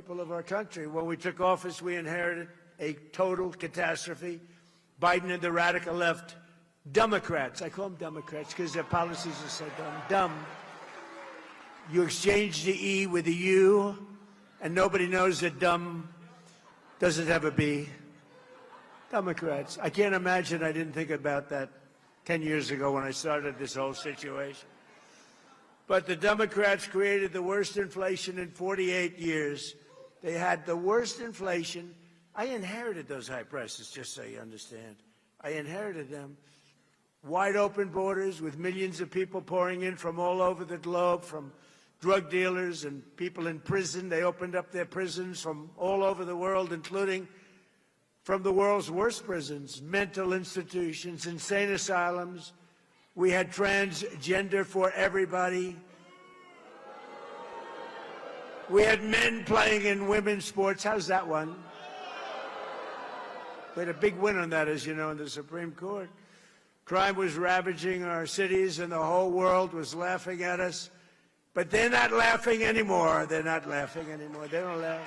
People of our country. When we took office, we inherited a total catastrophe. Biden and the radical left, Democrats, I call them Democrats because their policies are so dumb. You exchange the E with a U, and nobody knows that dumb doesn't have a B. Democrats. I can't imagine I didn't think about that 10 years ago when I started this whole situation. But the Democrats created the worst inflation in 48 years. They had the worst inflation. I inherited those high prices, just so you understand. I inherited them. Wide open borders with millions of people pouring in from all over the globe, from drug dealers and people in prison. They opened up their prisons from all over the world, including from the world's worst prisons, mental institutions, insane asylums. We had transgender for everybody. We had men playing in women's sports. How's that one? We had a big win on that, as you know, in the Supreme Court. Crime was ravaging our cities, and the whole world was laughing at us. But they're not laughing anymore. They're not laughing anymore. They don't laugh.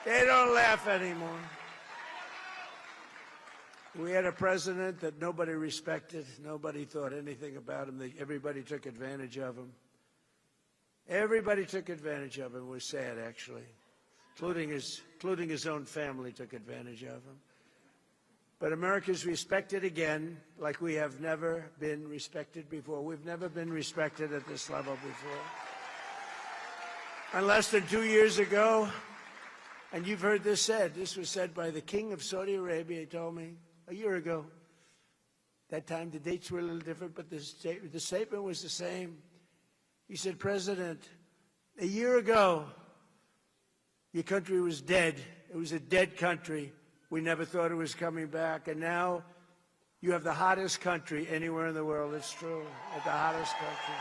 They don't laugh anymore. We had a president that nobody respected. Nobody thought anything about him. Everybody took advantage of him. Everybody took advantage of him. It was sad, actually, including his own family took advantage of him. But America's respected again like we have never been respected before. We've never been respected at this level before. And less than 2 years ago, and you've heard this said, this was said by the king of Saudi Arabia, he told me, a year ago. That time the dates were a little different, but the statement was the same. He said, President, a year ago, your country was dead. It was a dead country. We never thought it was coming back. And now you have the hottest country anywhere in the world. It's true. The hottest country.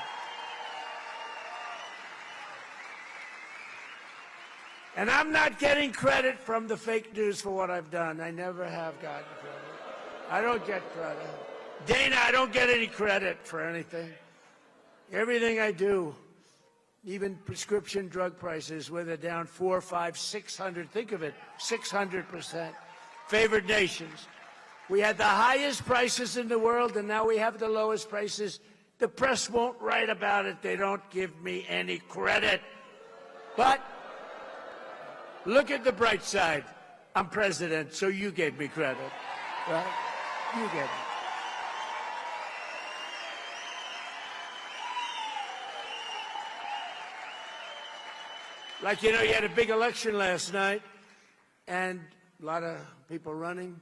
And I'm not getting credit from the fake news for what I've done. I never have gotten credit. I don't get credit. Dana, I don't get any credit for anything. Everything I do, even prescription drug prices, where they're down 400, 500, 600, think of it, 600%. Favored nations. We had the highest prices in the world, and now we have the lowest prices. The press won't write about it. They don't give me any credit. But look at the bright side. I'm president, so you gave me credit. Right? You gave me. Like, you know, you had a big election last night, and a lot of people running,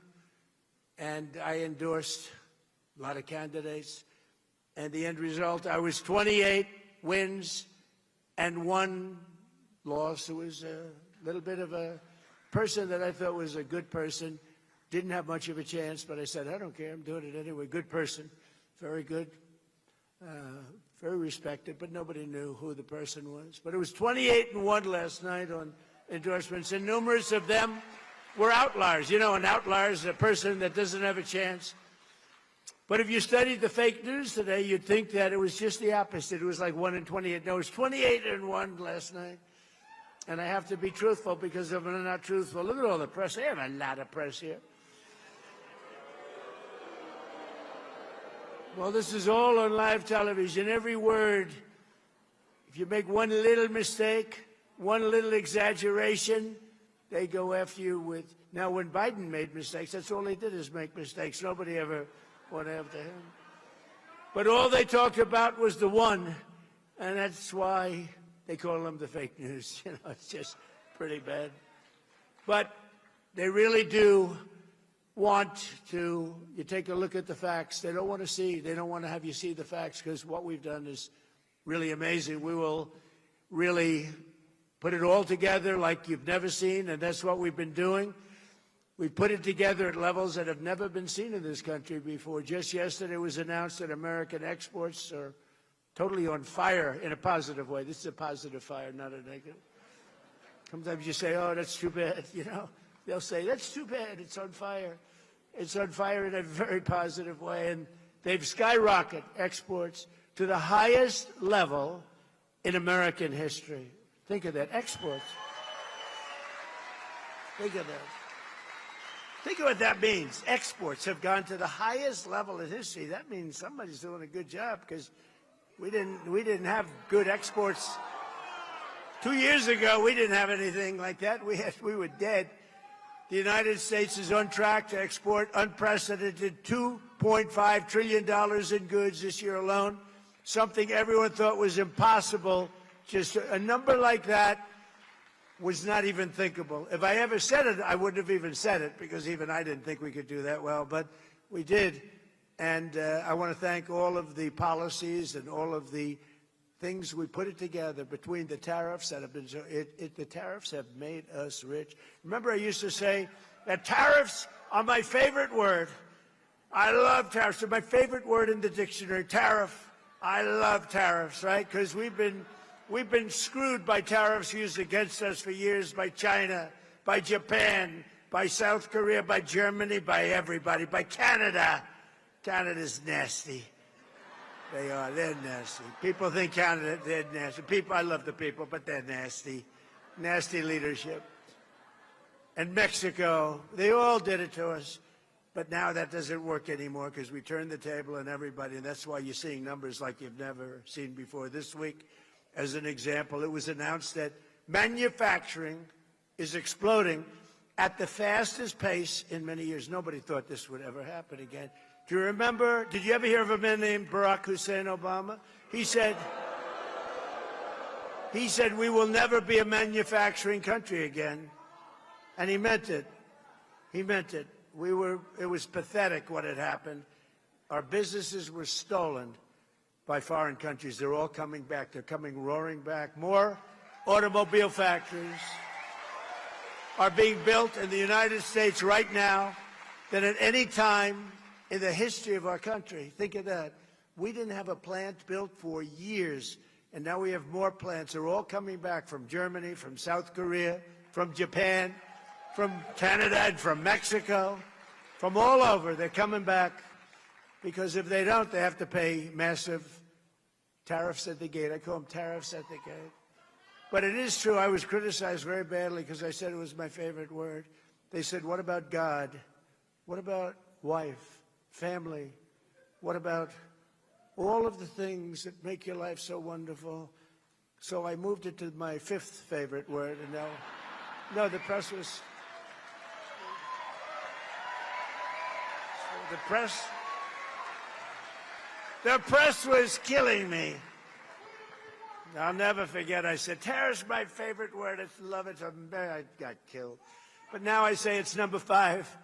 and I endorsed a lot of candidates. And the end result, I was 28 wins and 1 loss. It was a little bit of a person that I thought was a good person. Didn't have much of a chance, but I said, I don't care. I'm doing it anyway. Good person. Very good. Very respected, but nobody knew who the person was. But it was 28-1 last night on endorsements, and numerous of them were outliers. You know, an outlier is a person that doesn't have a chance. But if you studied the fake news today, you'd think that it was just the opposite. It was like 1 in 28. No, it was 28-1 last night. And I have to be truthful, because if I'm not truthful, look at all the press. I have a lot of press here. Well, this is all on live television. Every word, if you make one little mistake, one little exaggeration, they go after you with... Now, when Biden made mistakes, that's all he did is make mistakes. Nobody ever went after him. But all they talked about was the one, and that's why they call them the fake news. You know, it's just pretty bad. But they really do want to, you take a look at the facts. They don't want to see, they don't want to have you see the facts, because what we've done is really amazing. We will really put it all together like you've never seen, and that's what we've been doing. We put it together at levels that have never been seen in this country before. Just yesterday it was announced that American exports are totally on fire in a positive way. This is a positive fire, not a negative. Sometimes you say, oh, that's too bad, you know. They'll say, that's too bad, it's on fire. It's on fire in a very positive way, and they've skyrocketed exports to the highest level in American history. Think of that, exports. Think of that. Think of what that means. Exports have gone to the highest level in history. That means somebody's doing a good job, because we didn't have good exports. 2 years ago, we didn't have anything like that. We were dead. The United States is on track to export unprecedented $2.5 trillion in goods this year alone, something everyone thought was impossible. Just a number like that was not even thinkable. If I ever said it, I wouldn't have even said it, because even I didn't think we could do that well, but we did. And I want to thank all of the policies and all of the things we put it together between the tariffs that have been, the tariffs have made us rich. Remember, I used to say that tariffs are my favorite word. I love tariffs. They're my favorite word in the dictionary, tariff. I love tariffs, right? Because we've been screwed by tariffs used against us for years by China, by Japan, by South Korea, by Germany, by everybody, by Canada. Canada's nasty. They are. They're nasty. People think Canada, they're nasty. I love the people, but they're nasty. Nasty leadership. And Mexico, they all did it to us. But now that doesn't work anymore, because we turned the table on everybody, and that's why you're seeing numbers like you've never seen before. This week, as an example, it was announced that manufacturing is exploding at the fastest pace in many years. Nobody thought this would ever happen again. Do you remember, did you ever hear of a man named Barack Hussein Obama? He said, we will never be a manufacturing country again. And he meant it. He meant it. It was pathetic what had happened. Our businesses were stolen by foreign countries. They're all coming back. They're coming roaring back. More automobile factories are being built in the United States right now than at any time in the history of our country. Think of that. We didn't have a plant built for years, and now we have more plants. They're all coming back from Germany, from South Korea, from Japan, from Canada, and from Mexico, from all over. They're coming back, because if they don't, they have to pay massive tariffs at the gate. I call them tariffs at the gate. But it is true, I was criticized very badly because I said it was my favorite word. They said, what about God? What about wife? Family? What about all of the things that make your life so wonderful? So I moved it to my fifth favorite word, and now, no, the press was, the press was killing me. I'll never forget, I said, tariff's my favorite word, I love it, I got killed. But now I say it's number 5.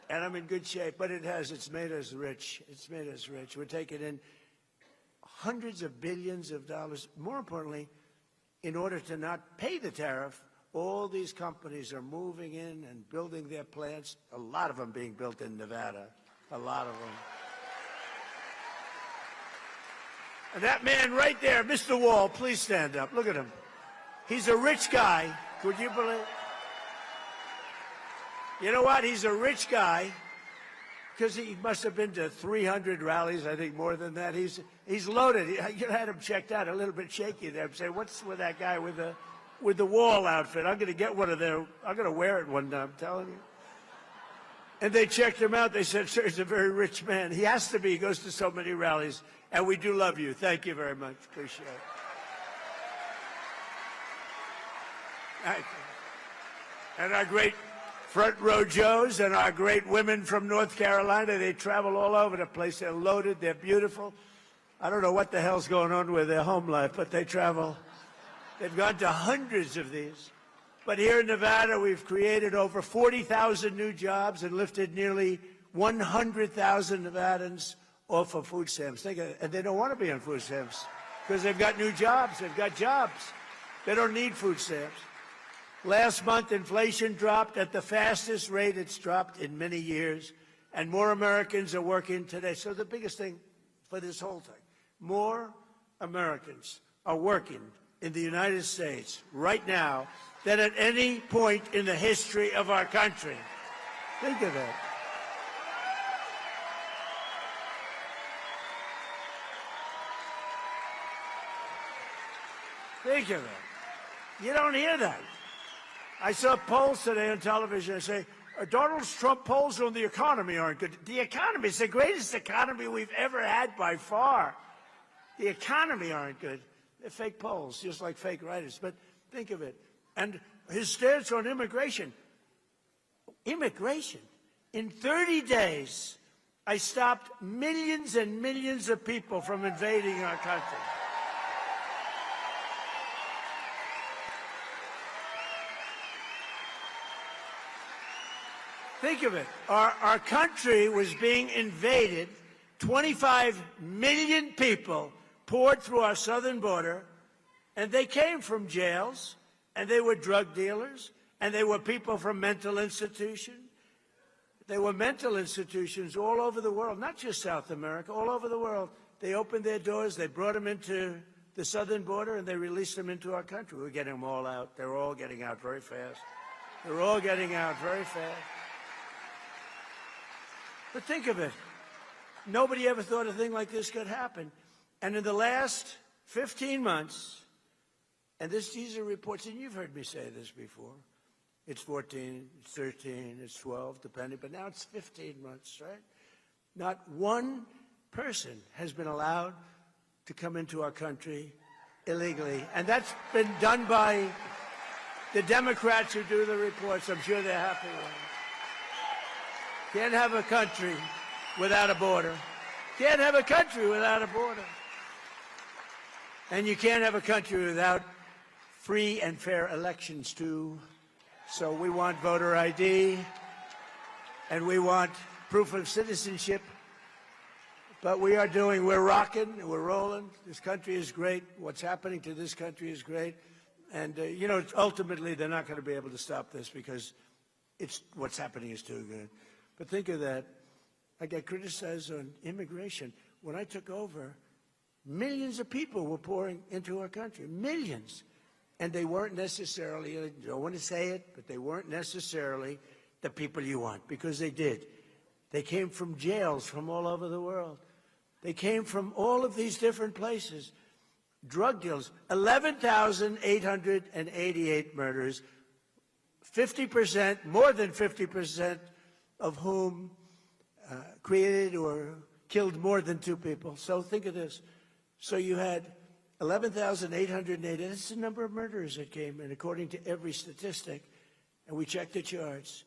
And I'm in good shape, but it's made us rich. It's made us rich. We're taking in hundreds of billions of dollars. More importantly, in order to not pay the tariff, all these companies are moving in and building their plants, a lot of them being built in Nevada, a lot of them. And that man right there, Mr. Wall, please stand up. Look at him. He's a rich guy. Could you believe it? You know what? He's a rich guy, because he must have been to 300 rallies, I think more than that. He's loaded. You had him checked out, a little bit shaky there. Say, what's with that guy with the Wall outfit? I'm going to get one of their. I'm going to wear it one day, I'm telling you. And they checked him out. They said, sir, he's a very rich man. He has to be. He goes to so many rallies. And we do love you. Thank you very much. Appreciate it. And our great front row Joes and our great women from North Carolina, they travel all over the place. They're loaded. They're beautiful. I don't know what the hell's going on with their home life, but they travel. They've gone to hundreds of these. But here in Nevada, we've created over 40,000 new jobs and lifted nearly 100,000 Nevadans off of food stamps. And they don't want to be on food stamps because they've got new jobs. They've got jobs. They don't need food stamps. Last month, inflation dropped at the fastest rate it's dropped in many years, and more Americans are working today. So the biggest thing for this whole thing, more Americans are working in the United States right now than at any point in the history of our country. Think of that. Think of that. You don't hear that. I saw polls today on television. I say, Donald Trump polls on the economy aren't good. The economy is the greatest economy we've ever had by far. The economy aren't good. They're fake polls, just like fake writers. But think of it. And his stance on immigration. Immigration. In 30 days, I stopped millions and millions of people from invading our country. Think of it. Our country was being invaded. 25 million people poured through our southern border, and they came from jails, and they were drug dealers, and they were people from mental institutions. They were mental institutions all over the world, not just South America, all over the world. They opened their doors, they brought them into the southern border, and they released them into our country. We're getting them all out. They're all getting out very fast. They're all getting out very fast. But think of it. Nobody ever thought a thing like this could happen. And in the last 15 months, and these are reports, and you've heard me say this before, it's 14, it's 13, it's 12, depending, but now it's 15 months, right? Not one person has been allowed to come into our country illegally. And that's been done by the Democrats who do the reports. I'm sure they're happy with it. Can't have a country without a border. Can't have a country without a border. And you can't have a country without free and fair elections, too. So we want voter ID, and we want proof of citizenship. But we're rocking, we're rolling. This country is great. What's happening to this country is great. And, ultimately, they're not going to be able to stop this because what's happening is too good. But think of that. I got criticized on immigration. When I took over, millions of people were pouring into our country. Millions. And they weren't necessarily, I don't want to say it, but they weren't necessarily the people you want, because they did. They came from jails from all over the world. They came from all of these different places. Drug deals, 11,888 murders, 50%, more than 50% of whom created or killed more than two people. So think of this. So you had 11,880. That's the number of murderers that came in, according to every statistic. And we checked the charts.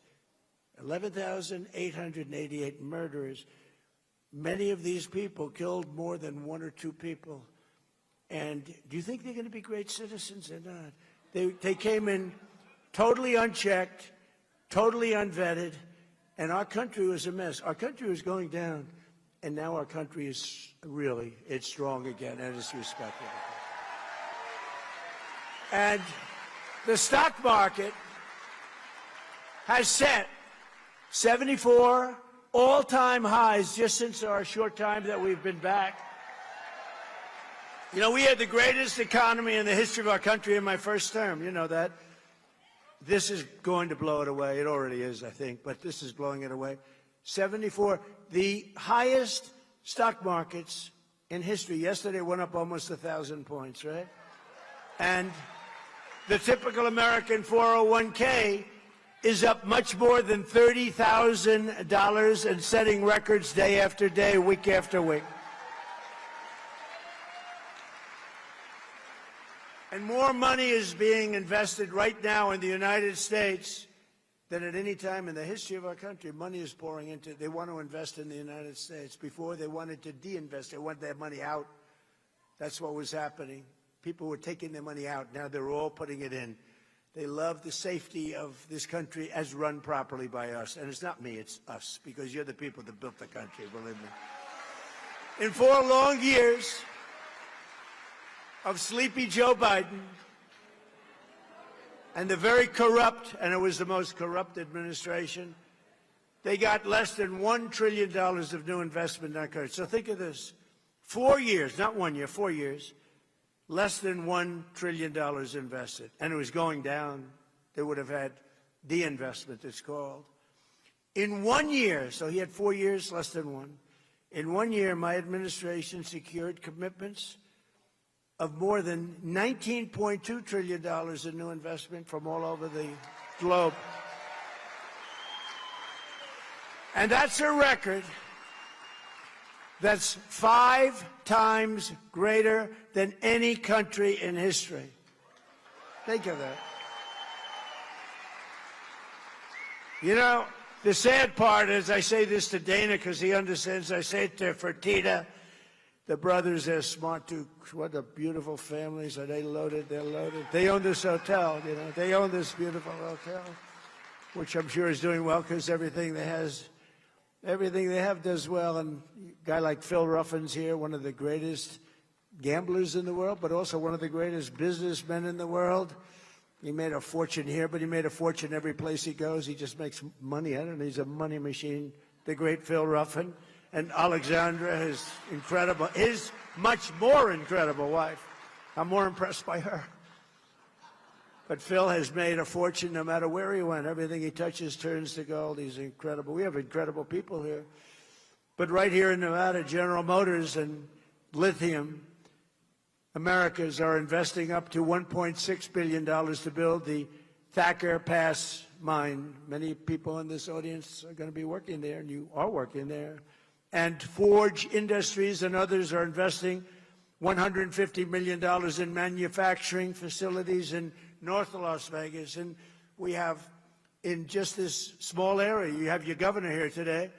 11,888 murderers. Many of these people killed more than one or two people. And do you think they're going to be great citizens or not? They came in totally unchecked, totally unvetted, and our country was a mess. Our country was going down, and now our country is it's strong again, and it's respected. And the stock market has set 74 all-time highs just since our short time that we've been back. We had the greatest economy in the history of our country in my first term. You know that. This is going to blow it away. It already is, I think, but this is blowing it away. 74, the highest stock markets in history. Yesterday went up almost 1,000 points, right? And the typical American 401k is up much more than $30,000 and setting records day after day, week after week. And more money is being invested right now in the United States than at any time in the history of our country. Money is pouring into it. They want to invest in the United States. Before, they wanted to de-invest. They want their money out. That's what was happening. People were taking their money out. Now they're all putting it in. They love the safety of this country as run properly by us. And it's not me, it's us, because you're the people that built the country, believe me. In 4 long years of sleepy Joe Biden and the very corrupt, and it was the most corrupt administration, they got less than $1 trillion of new investment in our country. So think of this. 4 years, not 1 year, 4 years, less than $1 trillion invested. And it was going down. They would have had de-investment, it's called. In 1 year, so he had 4 years, less than one. In 1 year, my administration secured commitments of more than $19.2 trillion in new investment from all over the globe. And that's a record that's 5 times greater than any country in history. Think of that. You know, the sad part is, I say this to Dana because he understands, I say it to Fertitta, the brothers, they're smart too. What a beautiful families. Are they loaded? They're loaded. They own this hotel, you know. They own this beautiful hotel, which I'm sure is doing well because everything they have does well. And a guy like Phil Ruffin's here, one of the greatest gamblers in the world, but also one of the greatest businessmen in the world. He made a fortune here, but he made a fortune every place he goes. He just makes money. I don't know. He's a money machine. The great Phil Ruffin. And Alexandra, his much more incredible wife. I'm more impressed by her. But Phil has made a fortune no matter where he went. Everything he touches turns to gold. He's incredible. We have incredible people here. But right here in Nevada, General Motors and lithium, Americans are investing up to $1.6 billion to build the Thacker Pass mine. Many people in this audience are going to be working there, and you are working there. And Forge Industries and others are investing $150 million in manufacturing facilities in North Las Vegas. And we have, in just this small area, you have your governor here today,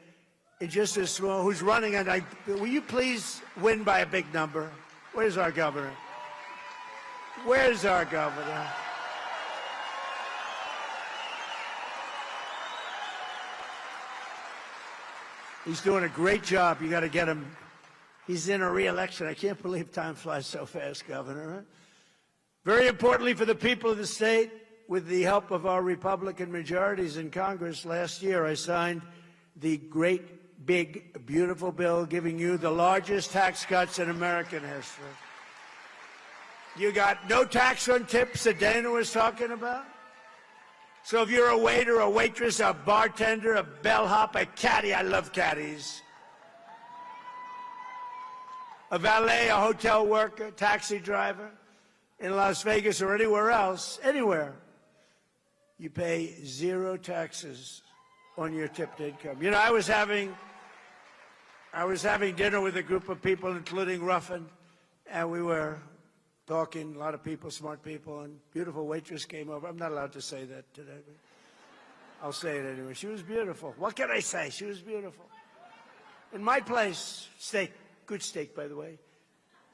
in just this small, who's running, and will you please win by a big number? Where's our governor? Where's our governor? He's doing a great job. You got to get him. He's in a re-election. I can't believe time flies so fast, Governor. Huh? Very importantly for the people of the state, with the help of our Republican majorities in Congress, last year I signed the great, big, beautiful bill giving you the largest tax cuts in American history. You got no tax on tips that Dana was talking about. So if you're a waiter, a waitress, a bartender, a bellhop, a caddy — I love caddies — a valet, a hotel worker, taxi driver in Las Vegas or anywhere else, anywhere, you pay 0 taxes on your tipped income. You know, I was having dinner with a group of people, including Ruffin, and we were talking, a lot of people, smart people, and beautiful waitress came over. I'm not allowed to say that today, but I'll say it anyway. She was beautiful. What can I say? She was beautiful. In my place, steak, good steak, by the way.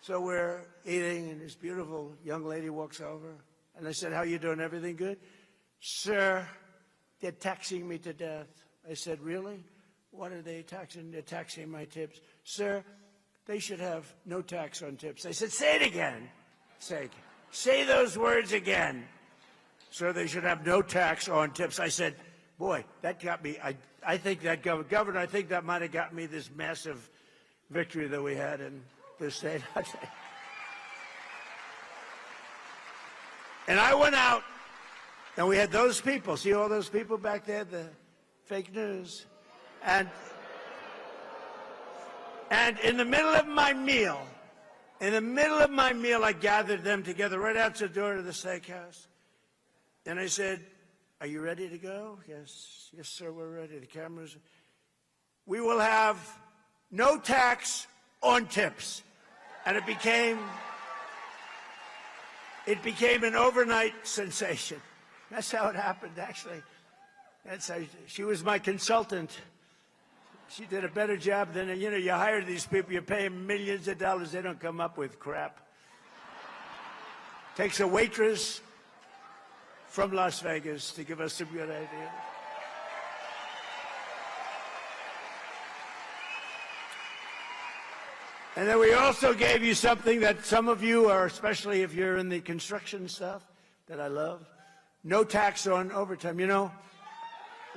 So we're eating, and this beautiful young lady walks over, and I said, "How you doing? Everything good?" "Sir, they're taxing me to death." I said, "Really? What are they taxing? They're taxing my tips." "Sir, they should have no tax on tips." I said, "Say it again. Say those words again." "Sir, they should have no tax on tips." I said, boy, that got me. I think that, Governor, I think that might have got me this massive victory that we had in this state. And I went out, and we had those people. See all those people back there, the fake news? And in the middle of my meal, I gathered them together right out the door to the steakhouse. And I said, "Are you ready to go?" "Yes, yes, sir, we're ready." The cameras. "We will have no tax on tips." And it became an overnight sensation. That's how it happened, actually. That's how she was my consultant. She did a better job than, you know, you hire these people, you pay them millions of dollars, they don't come up with crap. Takes a waitress from Las Vegas to give us some good ideas. And then we also gave you something that some of you are, especially if you're in the construction stuff, that I love. No tax on overtime. You know,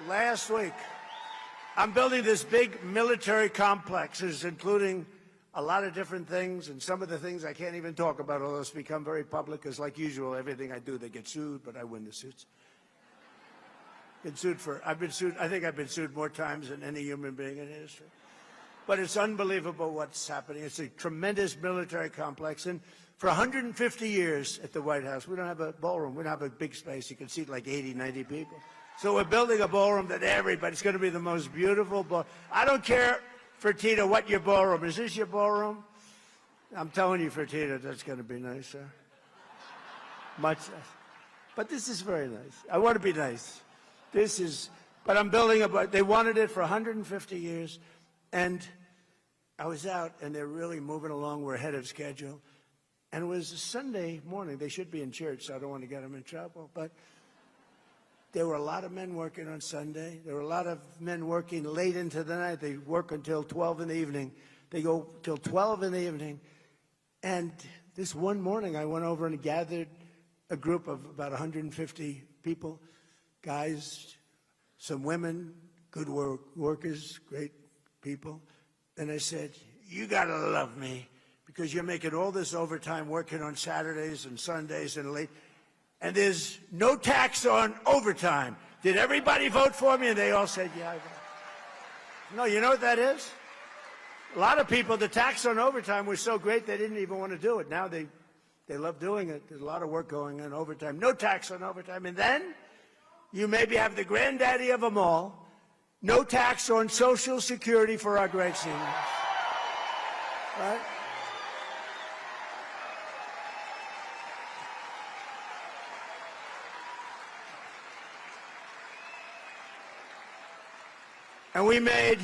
last week, I'm building this big military complexes, including a lot of different things, and some of the things I can't even talk about, although it's become very public, because like usual, everything I do, they get sued, but I win the suits. I think I've been sued more times than any human being in history. But it's unbelievable what's happening. It's a tremendous military complex. And For 150 years at the White House, we don't have a ballroom. We don't have a big space. You can seat like 80, 90 people. So we're building a ballroom that everybody's going to be the most beautiful ballroom. I don't care, Fertitta, what your ballroom is. Is this your ballroom? I'm telling you, Fertitta, that's going to be nice, sir. Much nice. But this is very nice. I want to be nice. But I'm building they wanted it for 150 years. And I was out, and they're really moving along. We're ahead of schedule. And it was a Sunday morning. They should be in church, so I don't want to get them in trouble. But there were a lot of men working on Sunday. There were a lot of men working late into the night. They work until 12 in the evening. They go till 12 in the evening. And this one morning, I went over and gathered a group of about 150 people, guys, some women, good workers, great people. And I said, you got to love me, because you're making all this overtime working on Saturdays and Sundays and late, and there's no tax on overtime. Did everybody vote for me? And they all said, yeah, I voted. No, you know what that is? A lot of people, the tax on overtime was so great they didn't even want to do it. Now they love doing it. There's a lot of work going on overtime. No tax on overtime. And then you maybe have the granddaddy of them all, no tax on Social Security for our great seniors. Right? And we made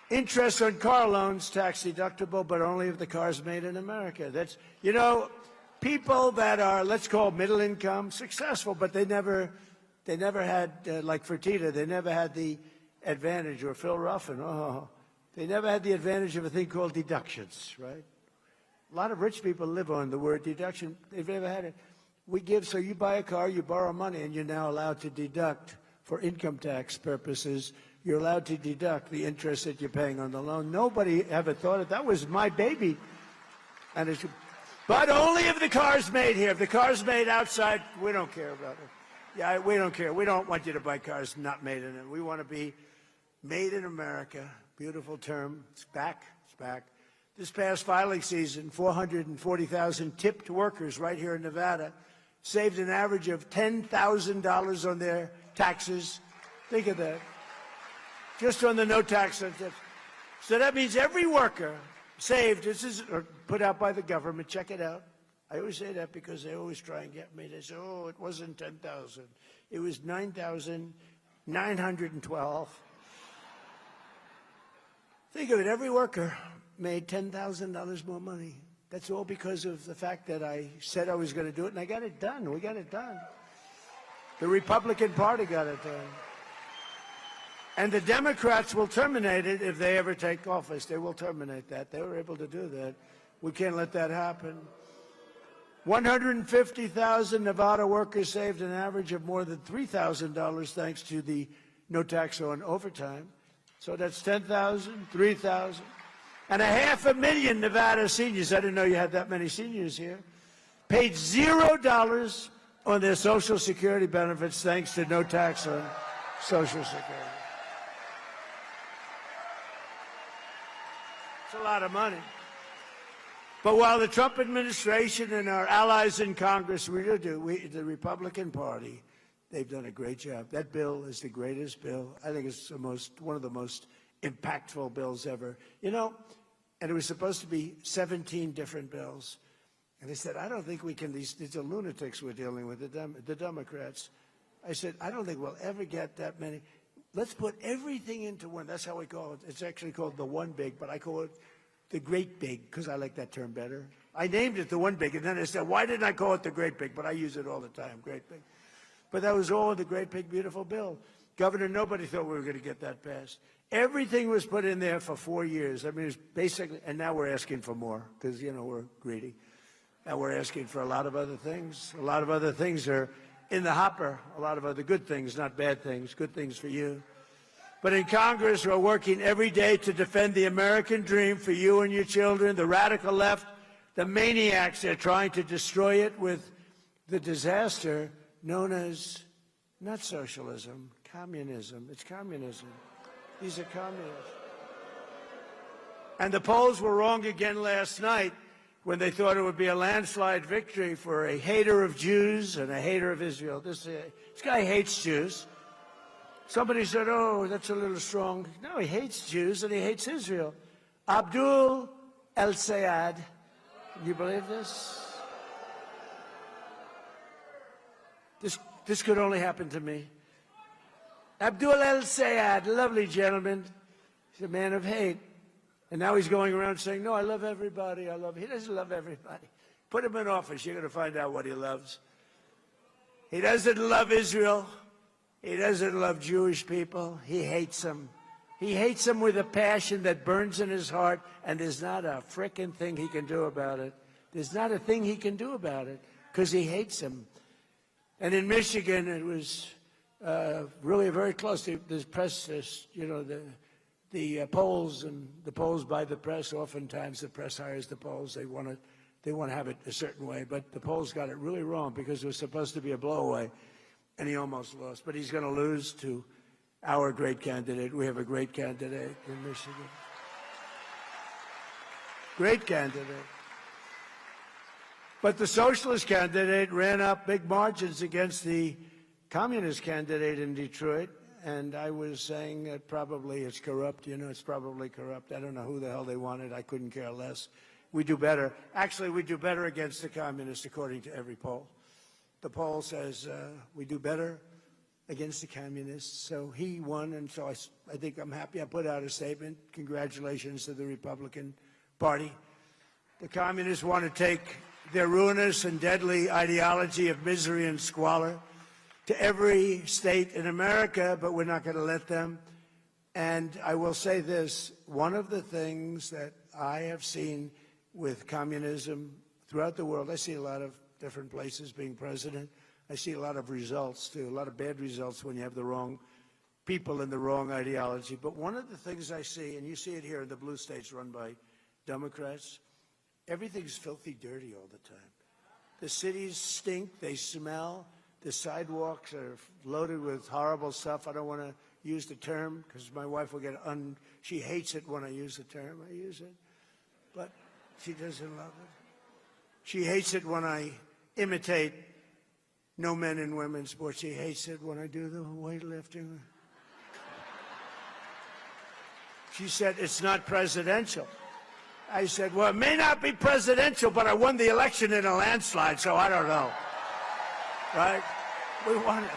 interest on car loans tax deductible, but only if the car's made in America. That's, you know, people that are, let's call middle income, successful, but they never had, like Fertitta, they never had the advantage, or Phil Ruffin, they never had the advantage of a thing called deductions, right? A lot of rich people live on the word deduction. They've never had it. We give, so you buy a car, you borrow money, and you're now allowed to deduct for income tax purposes. You're allowed to deduct the interest that you're paying on the loan. Nobody ever thought it. That was my baby. And but only if the car's made here. If the car's made outside, we don't care about it. Yeah, we don't care. We don't want you to buy cars not made in it. We want to be made in America. Beautiful term. It's back. It's back. This past filing season, 440,000 tipped workers right here in Nevada saved an average of $10,000 on their taxes. Think of that. Just on the no tax on tips. So that means every worker saved, this is put out by the government, check it out. I always say that because they always try and get me. They say, oh, it wasn't 10,000. It was 9,912. Think of it, every worker made $10,000 more money. That's all because of the fact that I said I was going to do it, and I got it done. We got it done. The Republican Party got it done. And the Democrats will terminate it if they ever take office. They will terminate that. They were able to do that. We can't let that happen. 150,000 Nevada workers saved an average of more than $3,000 thanks to the no tax on overtime. So that's 10,000, 3,000. And 500,000 Nevada seniors, I didn't know you had that many seniors here, paid $0 on their Social Security benefits thanks to no tax on Social Security. It's a lot of money. But while the Trump administration and our allies in Congress, the Republican Party, they've done a great job. That bill is the greatest bill. I think it's one of the most impactful bills ever. You know, and it was supposed to be 17 different bills. And they said, I don't think we can, these are lunatics we're dealing with, the Democrats. I said, I don't think we'll ever get that many. Let's put everything into one. That's how we call it. It's actually called the one big, but I call it the great big because I like that term better. I named it the one big, and then I said, why didn't I call it the great big? But I use it all the time, great big. But that was all the great big beautiful bill. Governor, nobody thought we were going to get that passed. Everything was put in there for 4 years. I mean, it's basically, and now we're asking for more because, you know, we're greedy. Now we're asking for a lot of other things. A lot of other things are in the hopper. A lot of other good things, not bad things, good things for you. But in Congress, we're working every day to defend the American dream for you and your children. The radical left, the maniacs, they're trying to destroy it with the disaster known as not socialism, communism. It's communism. These are communists. And the polls were wrong again last night when they thought it would be a landslide victory for a hater of Jews and a hater of Israel. This guy hates Jews. Somebody said, oh, that's a little strong. No, he hates Jews and he hates Israel. Abdul el-Sayed. Can you believe this? This could only happen to me. Abdul el-Sayed, lovely gentleman. He's a man of hate. And now he's going around saying, no, I love everybody. He doesn't love everybody. Put him in office. You're going to find out what he loves. He doesn't love Israel. He doesn't love Jewish people. He hates them. He hates them with a passion that burns in his heart, and there's not a frickin' thing he can do about it. There's not a thing he can do about it because he hates them. And in Michigan, it was really very close. The press, the polls and the polls by the press. Oftentimes, the press hires the polls. They want to have it a certain way, but the polls got it really wrong because it was supposed to be a blowaway, and he almost lost. But he's going to lose to our great candidate. We have a great candidate in Michigan. Great candidate. But the socialist candidate ran up big margins against the communist candidate in Detroit, and I was saying that probably it's corrupt. It's probably corrupt. I don't know who the hell they wanted. I couldn't care less. We do better. Actually, we do better against the communists, according to every poll. The poll says we do better against the communists. So he won, and so I think I'm happy. I put out a statement. Congratulations to the Republican Party. The communists want to take their ruinous and deadly ideology of misery and squalor to every state in America, but we're not going to let them. And I will say this, one of the things that I have seen with communism throughout the world, I see a lot of different places being president. I see a lot of results, too, a lot of bad results when you have the wrong people and the wrong ideology. But one of the things I see, and you see it here in the blue states run by Democrats, everything's filthy dirty all the time. The cities stink, they smell, the sidewalks are loaded with horrible stuff. I don't want to use the term because my wife will get she hates it when I use the term. I use it, but she doesn't love it. She hates it when I imitate no men and women sports. She hates it when I do the weightlifting. She said, it's not presidential. I said, well, it may not be presidential, but I won the election in a landslide, so I don't know. Right? We won it.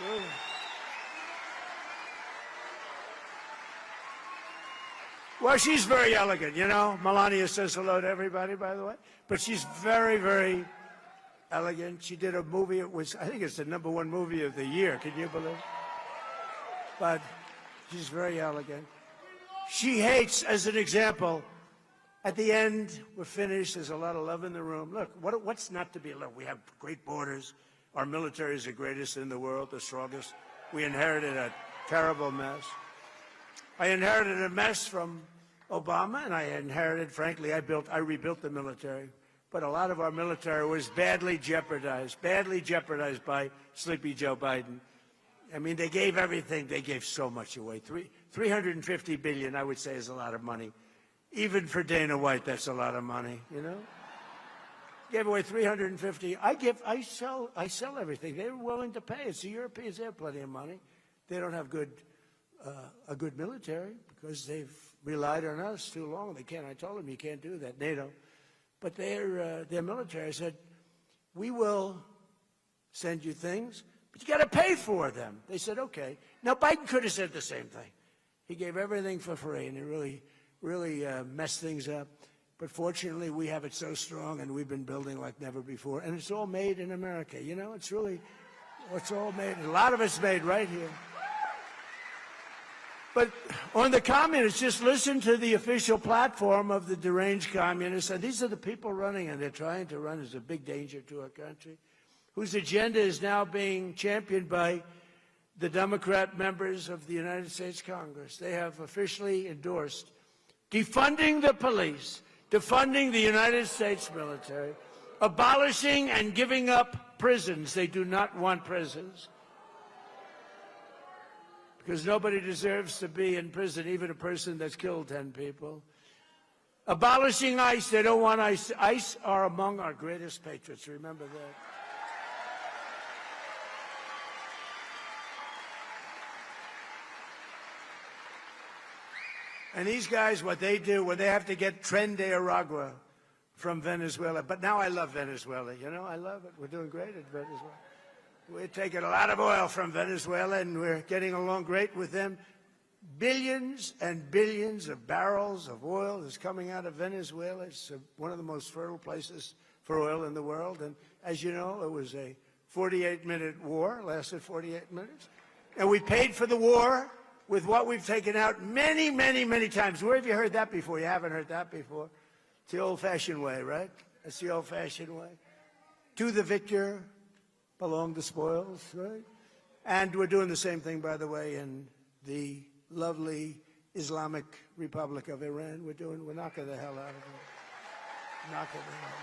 Ooh. Well, she's very elegant, Melania says hello to everybody, by the way. But she's very, very elegant. She did a movie. I think it's the #1 movie of the year. Can you believe it? But she's very elegant. She hates, as an example, at the end, we're finished. There's a lot of love in the room. Look, what's not to be loved? We have great borders. Our military is the greatest in the world, the strongest. We inherited a terrible mess. I inherited a mess from Obama, and I inherited, frankly, I rebuilt the military. But a lot of our military was badly jeopardized by Sleepy Joe Biden. I mean, they gave everything. They gave so much away. $350 billion, I would say, is a lot of money. Even for Dana White, that's a lot of money, Gave away 350. I sell everything. They were willing to pay. It's the Europeans. They have plenty of money. They don't have a good military because they've relied on us too long. They can't. I told them you can't do that, NATO. But their military said, we will send you things, but you got to pay for them. They said, okay. Now, Biden could have said the same thing. He gave everything for free, and it really messed things up. But fortunately, we have it so strong, and we've been building like never before. And it's all made in America. It's all made. A lot of it's made right here. But on the communists, just listen to the official platform of the deranged communists. And these are the people running, and they're trying to run as a big danger to our country, whose agenda is now being championed by the Democrat members of the United States Congress. They have officially endorsed defunding the police, defunding the United States military, abolishing and giving up prisons. They do not want prisons. because nobody deserves to be in prison, even a person that's killed 10 people. Abolishing ICE. They don't want ICE. ICE are among our greatest patriots. Remember that. And these guys, what they do, when they have to get Tren de Aragua from Venezuela. But now I love Venezuela. You know, I love it. We're doing great at Venezuela. We're taking a lot of oil from Venezuela, and we're getting along great with them. Billions and billions of barrels of oil is coming out of Venezuela. It's one of the most fertile places for oil in the world. And as you know, it was a 48-minute war, lasted 48 minutes. And we paid for the war with what we've taken out many, many, many times. Where have you heard that before? You haven't heard that before. It's the old-fashioned way, right? It's the old-fashioned way. To the victor belong the spoils, right? And we're doing the same thing, by the way, in the lovely Islamic Republic of Iran. We're knocking the hell out of it. Knocking the hell out of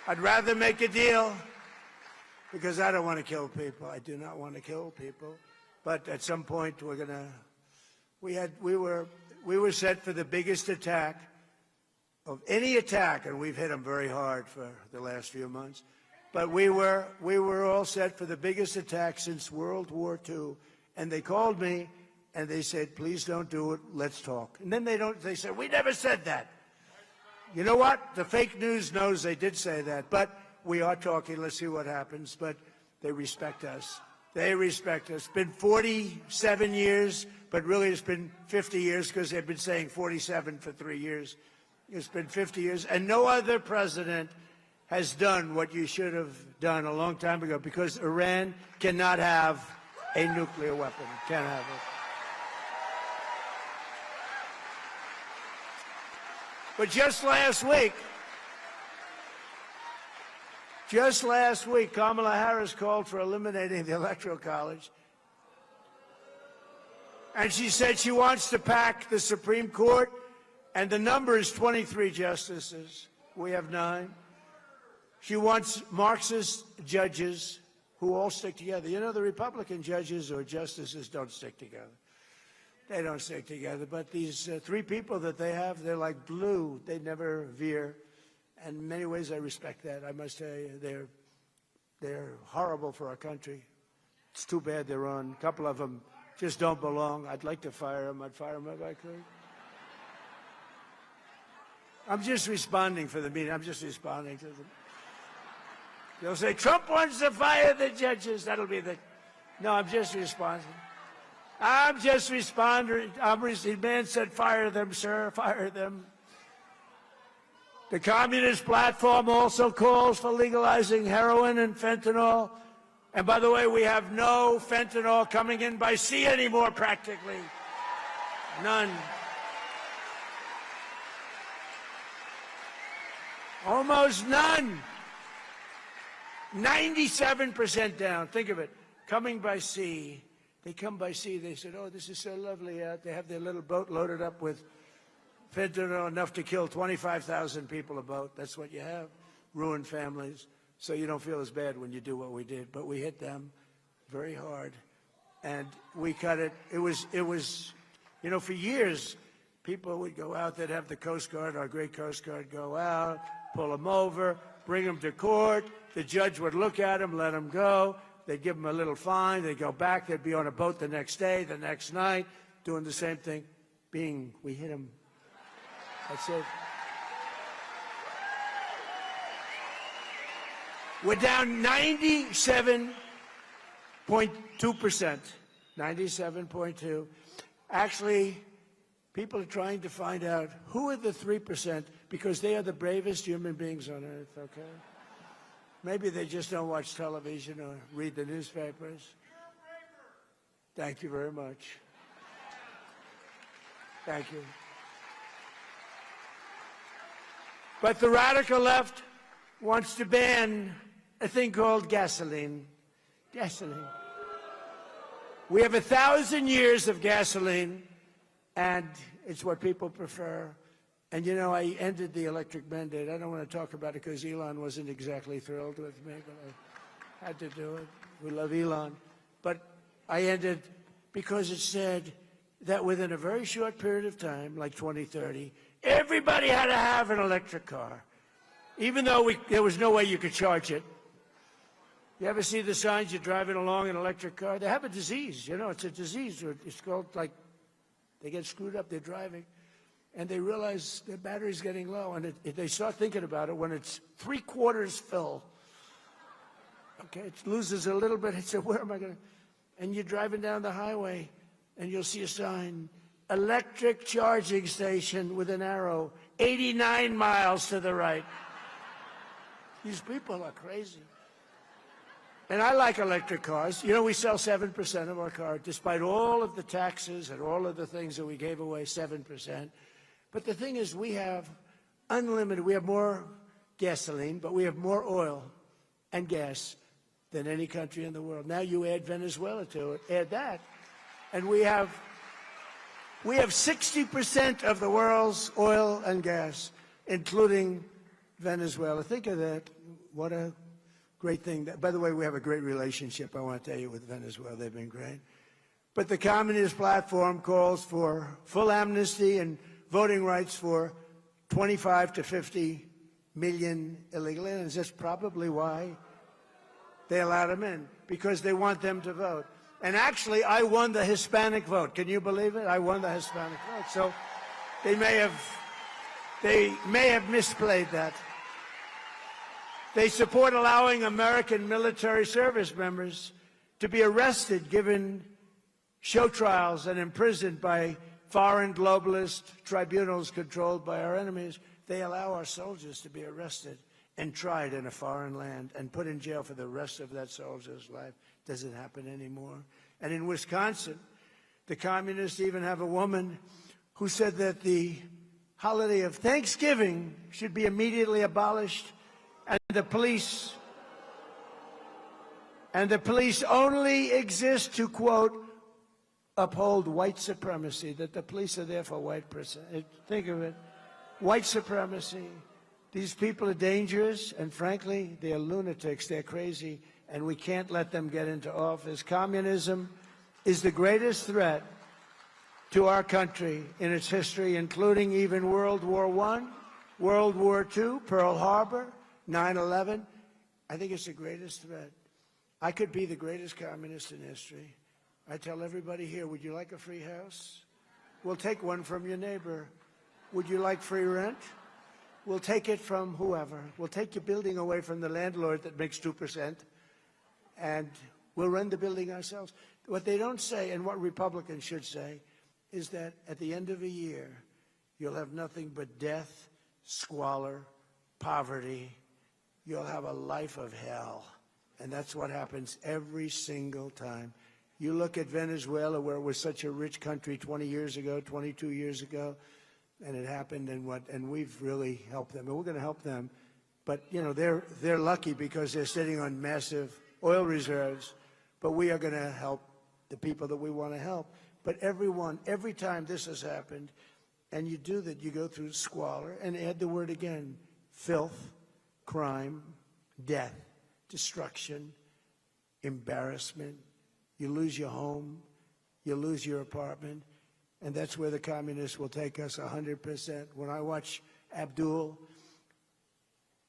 it. I'd rather make a deal because I don't want to kill people. I do not want to kill people. But at some point, we were set for the biggest attack of any attack, and we've hit them very hard for the last few months. But we were all set for the biggest attack since World War II. And they called me and they said, please don't do it, let's talk. And then they said, we never said that. You know what? The fake news knows they did say that, but we are talking, let's see what happens. But they respect us. They respect us. It's been 47 years, but really it's been 50 years because they've been saying 47 for 3 years. It's been 50 years, and no other president has done what you should have done a long time ago, because Iran cannot have a nuclear weapon. Can't have it. But just last week, Kamala Harris called for eliminating the Electoral College. And she said she wants to pack the Supreme Court, and the number is 23 justices. We have 9. She wants Marxist judges who all stick together. You know, the Republican judges or justices don't stick together. They don't stick together. But these 3 people that they have, they're like glue. They never veer. And in many ways, I respect that. I must tell you, they're horrible for our country. It's too bad they're on. A couple of them just don't belong. I'd like to fire them. I'd fire them if I could. I'm just responding for the meeting. I'm just responding to them. They'll say, Trump wants to fire the judges. That'll be the... No, I'm just responding. I'm just responding. The man said, fire them, sir, fire them. The Communist platform also calls for legalizing heroin and fentanyl. And by the way, we have no fentanyl coming in by sea anymore, practically. None. Almost none. 97% down. Think of it. Coming by sea. They come by sea. They said, oh, this is so lovely out. They have their little boat loaded up with fentanyl, enough to kill 25,000 people a boat. That's what you have. Ruined families. So you don't feel as bad when you do what we did. But we hit them very hard. And we cut it. It was, you know, for years, people would go out. They'd have the Coast Guard, our great Coast Guard, go out, pull them over, bring them to court. The judge would look at them, let them go. They'd give them a little fine. They'd go back. They'd be on a boat the next day, the next night, doing the same thing. We hit them. That's it. We're down 97.2%. 97.2. Actually, people are trying to find out who are the 3%, because they are the bravest human beings on earth, okay? Maybe they just don't watch television or read the newspapers. Thank you very much. Thank you. But the radical left wants to ban a thing called gasoline. Gasoline. We have 1,000 years of gasoline, and it's what people prefer. And, you know, I ended the electric mandate. I don't want to talk about it because Elon wasn't exactly thrilled with me, but I had to do it. We love Elon. But I ended because it said that within a very short period of time, like 2030, everybody had to have an electric car, even though there was no way you could charge it. You ever see the signs, you're driving along in an electric car? They have a disease, you know, it's a disease. It's called, like, they get screwed up, they're driving, and they realize their battery's getting low, and they start thinking about it when it's 3/4 full. Okay, it loses a little bit. It said, where am I going to? And you're driving down the highway, and you'll see a sign, electric charging station with an arrow, 89 miles to the right. These people are crazy. And I like electric cars. You know, we sell 7% of our car, despite all of the taxes and all of the things that we gave away, 7%. But the thing is, we have unlimited, we have more gasoline, but we have more oil and gas than any country in the world. Now you add Venezuela to it, add that, and we have 60% of the world's oil and gas, including Venezuela. Think of that. What a great thing. By the way, we have a great relationship, I want to tell you, with Venezuela. They've been great. But the Communist platform calls for full amnesty and voting rights for 25 to 50 million illegal aliens. That's probably why they allowed them in, because they want them to vote. And actually, I won the Hispanic vote. Can you believe it? I won the Hispanic vote. So they may have misplayed that. They support allowing American military service members to be arrested, given show trials, and imprisoned by foreign globalist tribunals controlled by our enemies. They allow our soldiers to be arrested and tried in a foreign land and put in jail for the rest of that soldier's life. Doesn't happen anymore. And in Wisconsin, the communists even have a woman who said that the holiday of Thanksgiving should be immediately abolished, and the police only exist to, quote, uphold white supremacy, that the police are there for white person. Think of it. White supremacy. These people are dangerous, and frankly, they're lunatics. They're crazy, and we can't let them get into office. Communism is the greatest threat to our country in its history, including even World War I, World War II, Pearl Harbor, 9/11. I think it's the greatest threat. I could be the greatest communist in history. I tell everybody here, would you like a free house? We'll take one from your neighbor. Would you like free rent? We'll take it from whoever. We'll take your building away from the landlord that makes 2%, and we'll rent the building ourselves. What they don't say, and what Republicans should say, is that at the end of a year, you'll have nothing but death, squalor, poverty. You'll have a life of hell. And that's what happens every single time. You look at Venezuela, where it was such a rich country 20 years ago, 22 years ago, and it happened, and we've really helped them, and we're going to help them. But you know, they're lucky because they're sitting on massive oil reserves. But we are going to help the people that we want to help. But every time this has happened, and you do that, you go through squalor, and add the word again: filth, crime, death, destruction, embarrassment. You lose your home, you lose your apartment. And that's where the communists will take us 100%. When I watch Abdul,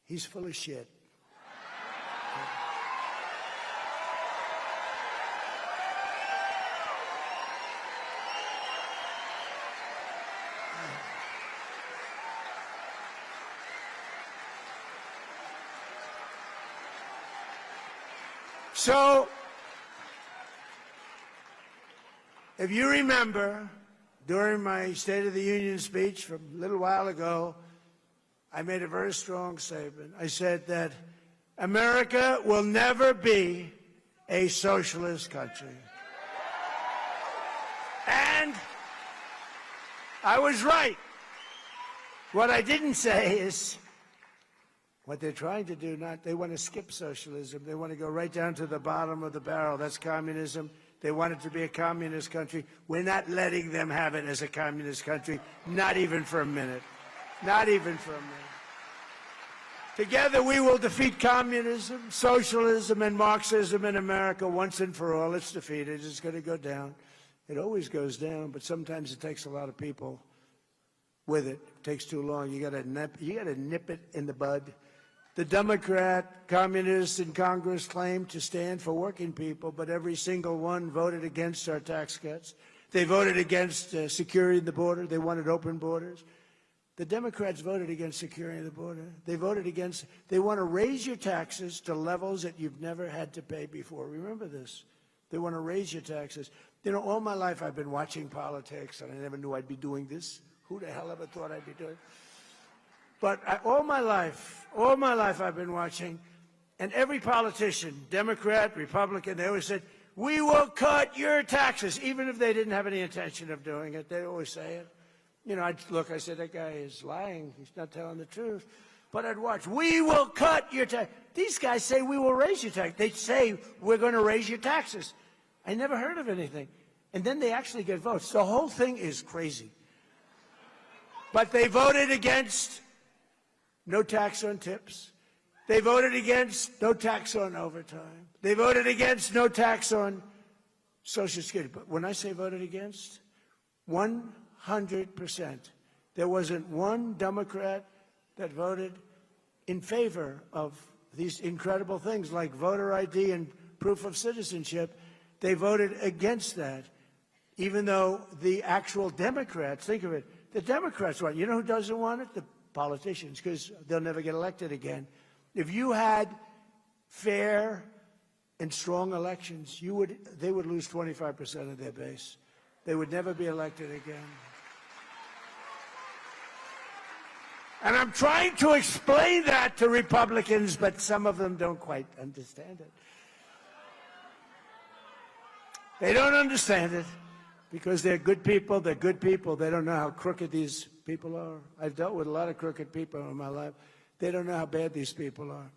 he's full of shit. So, if you remember, during my State of the Union speech from a little while ago, I made a very strong statement. I said that America will never be a socialist country. And I was right. What I didn't say is what they're trying to do. They want to skip socialism. They want to go right down to the bottom of the barrel. That's communism. They want it to be a communist country. We're not letting them have it as a communist country, not even for a minute. Not even for a minute. Together we will defeat communism, socialism, and Marxism in America once and for all. It's defeated. It's going to go down. It always goes down, but sometimes it takes a lot of people with it. It takes too long. You got to nip it in the bud. The Democrat communists in Congress claim to stand for working people, but every single one voted against our tax cuts. They voted against securing the border. They wanted open borders. The Democrats voted against securing the border. They want to raise your taxes to levels that you've never had to pay before. Remember this. They want to raise your taxes. You know, all my life I've been watching politics, and I never knew I'd be doing this. Who the hell ever thought I'd be doing it? But all my life I've been watching, and every politician, Democrat, Republican, they always said, we will cut your taxes, even if they didn't have any intention of doing it. They always say it. You know, I said, that guy is lying. He's not telling the truth. But I'd watch, we will cut your tax. These guys say we will raise your tax. They say we're going to raise your taxes. I never heard of anything. And then they actually get votes. The whole thing is crazy. But they voted against no tax on tips. They voted against no tax on overtime. They voted against no tax on Social Security. But when I say voted against, 100%. There wasn't one Democrat that voted in favor of these incredible things like voter ID and proof of citizenship. They voted against that, even though the actual Democrats, think of it, the Democrats want it. You know who doesn't want it? The politicians, because they'll never get elected again. If you had fair and strong elections, they would lose 25% of their base. They would never be elected again. And I'm trying to explain that to Republicans, but some of them don't quite understand it. They don't understand it because they're good people. They're good people. They don't know how crooked these people are. I've dealt with a lot of crooked people in my life. They don't know how bad these people are.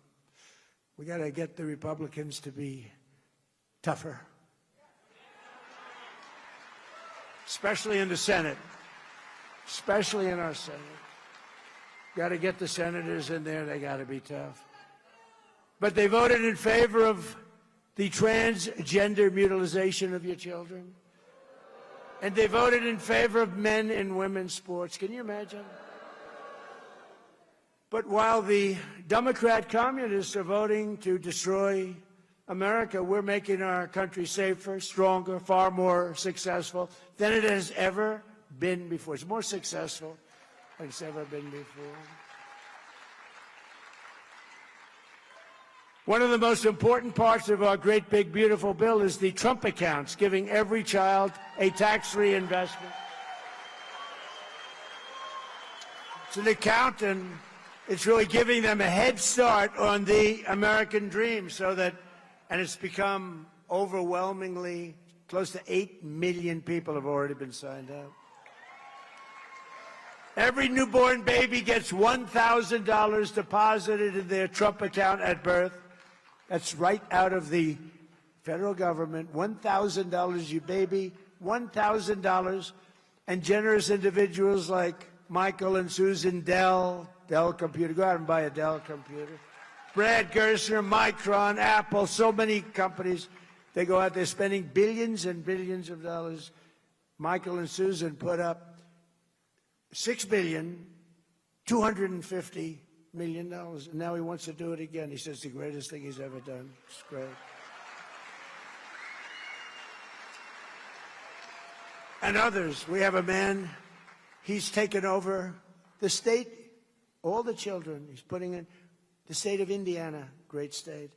We got to get the Republicans to be tougher, especially in the Senate, especially in our Senate. Got to get the senators in there. They got to be tough. But they voted in favor of the transgender mutilization of your children. And they voted in favor of men and women's sports. Can you imagine? But while the Democrat communists are voting to destroy America, we're making our country safer, stronger, far more successful than it has ever been before. It's more successful than it's ever been before. One of the most important parts of our great, big, beautiful bill is the Trump accounts, giving every child a tax-free investment. It's an account, and it's really giving them a head start on the American dream, and it's become overwhelmingly close to 8 million people have already been signed up. Every newborn baby gets $1,000 deposited in their Trump account at birth. That's right out of the federal government. $1,000, you baby, $1,000. And generous individuals like Michael and Susan Dell Computer. Go out and buy a Dell computer. Brad Gerstner, Micron, Apple, so many companies. They go out there spending billions and billions of dollars. Michael and Susan put up $6,250 million. And now he wants to do it again. He says it's the greatest thing he's ever done. It's great. And others. We have a man, he's taken over the state, all the children. He's putting in the state of Indiana, great state,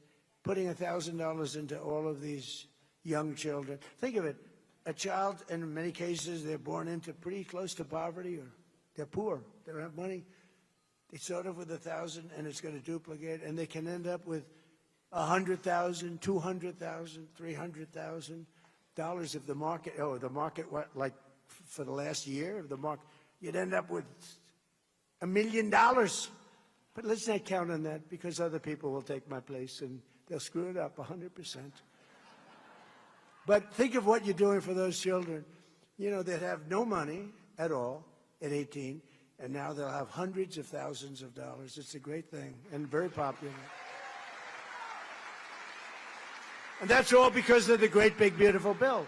putting $1,000 into all of these young children. Think of it. A child, in many cases, they're born into pretty close to poverty, or they're poor. They don't have money. They start off with $1,000, and it's going to duplicate, and they can end up with $100,000, $200,000, $300,000 if the market. Oh, the market, what, like for the last year of the market, you'd end up with $1 million. But let's not count on that, because other people will take my place and they'll screw it up 100%. But think of what you're doing for those children, you know, that have no money at all at 18, and now they'll have hundreds of thousands of dollars. It's a great thing and very popular. And that's all because of the great, big, beautiful bill.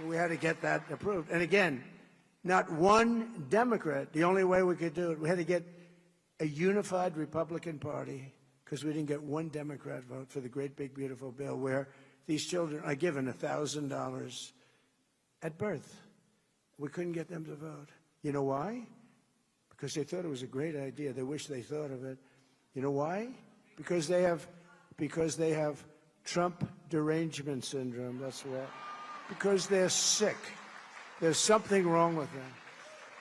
We had to get that approved. And again, not one Democrat, the only way we could do it, we had to get a unified Republican Party, because we didn't get one Democrat vote for the great big beautiful bill where these children are given $1,000 at birth. We couldn't get them to vote. You know why? Because they thought it was a great idea. They wish they thought of it. You know why? Because they have Trump derangement syndrome. That's why. Because they're sick. There's something wrong with them.